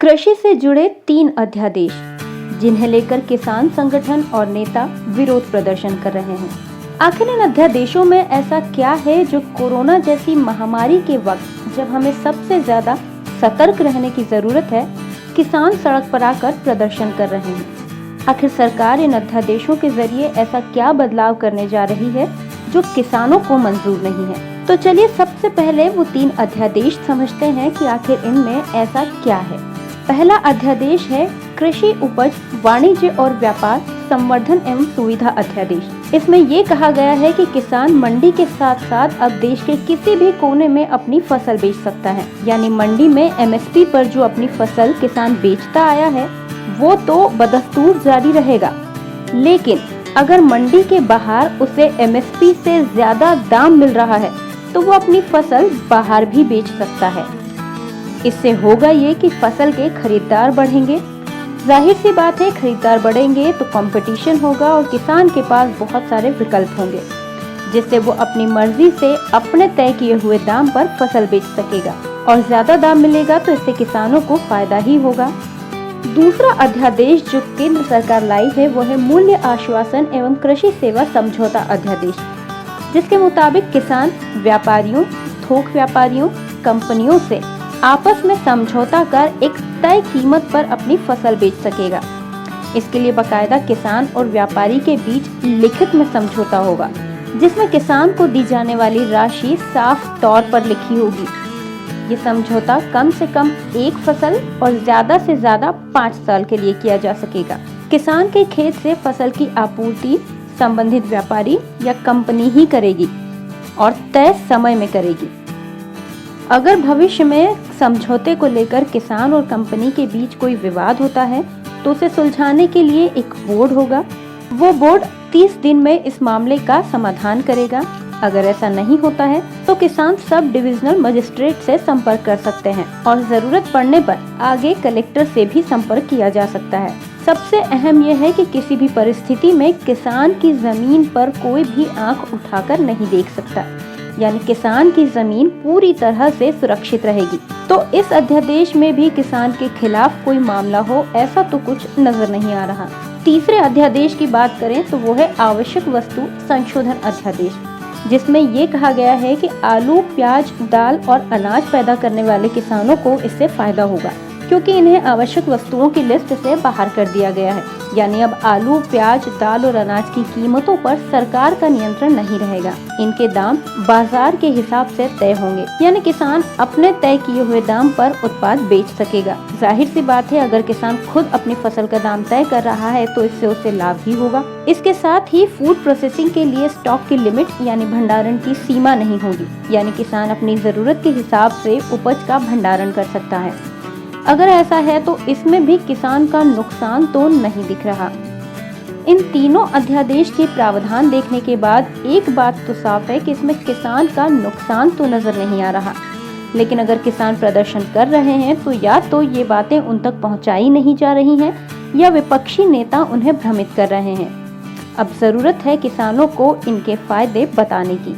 कृषि से जुड़े 3 अध्यादेश जिन्हें लेकर किसान संगठन और नेता विरोध प्रदर्शन कर रहे हैं। आखिर इन अध्यादेशों में ऐसा क्या है जो कोरोना जैसी महामारी के वक्त, जब हमें सबसे ज्यादा सतर्क रहने की जरूरत है, किसान सड़क पर आकर प्रदर्शन कर रहे हैं। आखिर सरकार इन अध्यादेशों के जरिए ऐसा क्या बदलाव करने जा रही है जो किसानों को मंजूर नहीं है। तो चलिए सबसे पहले वो 3 अध्यादेश समझते हैं कि आखिर इनमें ऐसा क्या है। पहला अध्यादेश है कृषि उपज वाणिज्य और व्यापार संवर्धन एवं सुविधा अध्यादेश। इसमें ये कहा गया है कि किसान मंडी के साथ साथ अब देश के किसी भी कोने में अपनी फसल बेच सकता है। यानी मंडी में एमएसपी पर जो अपनी फसल किसान बेचता आया है वो तो बदस्तूर जारी रहेगा, लेकिन अगर मंडी के बाहर उसे एमएसपी से ज्यादा दाम मिल रहा है तो वो अपनी फसल बाहर भी बेच सकता है। इससे होगा ये कि फसल के खरीदार बढ़ेंगे। जाहिर सी बात है, खरीदार बढ़ेंगे तो कंपटीशन होगा और किसान के पास बहुत सारे विकल्प होंगे, जिससे वो अपनी मर्जी से अपने तय किए हुए दाम पर फसल बेच सकेगा और ज्यादा दाम मिलेगा तो इससे किसानों को फायदा ही होगा। दूसरा अध्यादेश जो केंद्र सरकार लाई है वो है मूल्य आश्वासन एवं कृषि सेवा समझौता अध्यादेश, जिसके मुताबिक किसान व्यापारियों, थोक व्यापारियों, कंपनियों से आपस में समझौता कर एक तय कीमत पर अपनी फसल बेच सकेगा। इसके लिए बाकायदा किसान और व्यापारी के बीच लिखित में समझौता होगा, जिसमें किसान को दी जाने वाली राशि साफ तौर पर लिखी होगी। ये समझौता कम से कम 1 फसल और ज्यादा से ज्यादा 5 साल के लिए किया जा सकेगा। किसान के खेत से फसल की आपूर्ति संबंधित व्यापारी या कंपनी ही करेगी और तय समय में करेगी। अगर भविष्य में समझौते को लेकर किसान और कंपनी के बीच कोई विवाद होता है तो उसे सुलझाने के लिए एक बोर्ड होगा। वो बोर्ड 30 दिन में इस मामले का समाधान करेगा। अगर ऐसा नहीं होता है तो किसान सब डिविजनल मजिस्ट्रेट से संपर्क कर सकते हैं और जरूरत पड़ने पर आगे कलेक्टर से भी संपर्क किया जा सकता है। सबसे अहम यह है कि किसी भी परिस्थिति में किसान की जमीन पर कोई भी आंख उठाकर नहीं देख सकता, यानी किसान की जमीन पूरी तरह से सुरक्षित रहेगी। तो इस अध्यादेश में भी किसान के खिलाफ कोई मामला हो ऐसा तो कुछ नजर नहीं आ रहा। तीसरे अध्यादेश की बात करें तो वो है आवश्यक वस्तु संशोधन अध्यादेश, जिसमें ये कहा गया है कि आलू, प्याज, दाल और अनाज पैदा करने वाले किसानों को इससे फायदा होगा, क्योंकि इन्हें आवश्यक वस्तुओं की लिस्ट से बाहर कर दिया गया है। यानी अब आलू, प्याज, दाल और अनाज की कीमतों पर सरकार का नियंत्रण नहीं रहेगा। इनके दाम बाजार के हिसाब से तय होंगे, यानी किसान अपने तय किए हुए दाम पर उत्पाद बेच सकेगा। जाहिर सी बात है, अगर किसान खुद अपनी फसल का दाम तय कर रहा है तो इससे उसे लाभ ही होगा। इसके साथ ही फूड प्रोसेसिंग के लिए स्टॉक की लिमिट यानी भंडारण की सीमा नहीं होगी, यानी किसान अपनी जरूरत के हिसाब से उपज का भंडारण कर सकता है। अगर ऐसा है तो इसमें भी किसान का नुकसान तो नहीं दिख रहा। इन तीनों अध्यादेश के प्रावधान देखने के बाद एक बात तो साफ है कि इसमें किसान का नुकसान तो नजर नहीं आ रहा, लेकिन अगर किसान प्रदर्शन कर रहे हैं तो या तो ये बातें उन तक पहुंचाई नहीं जा रही हैं या विपक्षी नेता उन्हें भ्रमित कर रहे हैं। अब जरूरत है किसानों को इनके फायदे बताने की।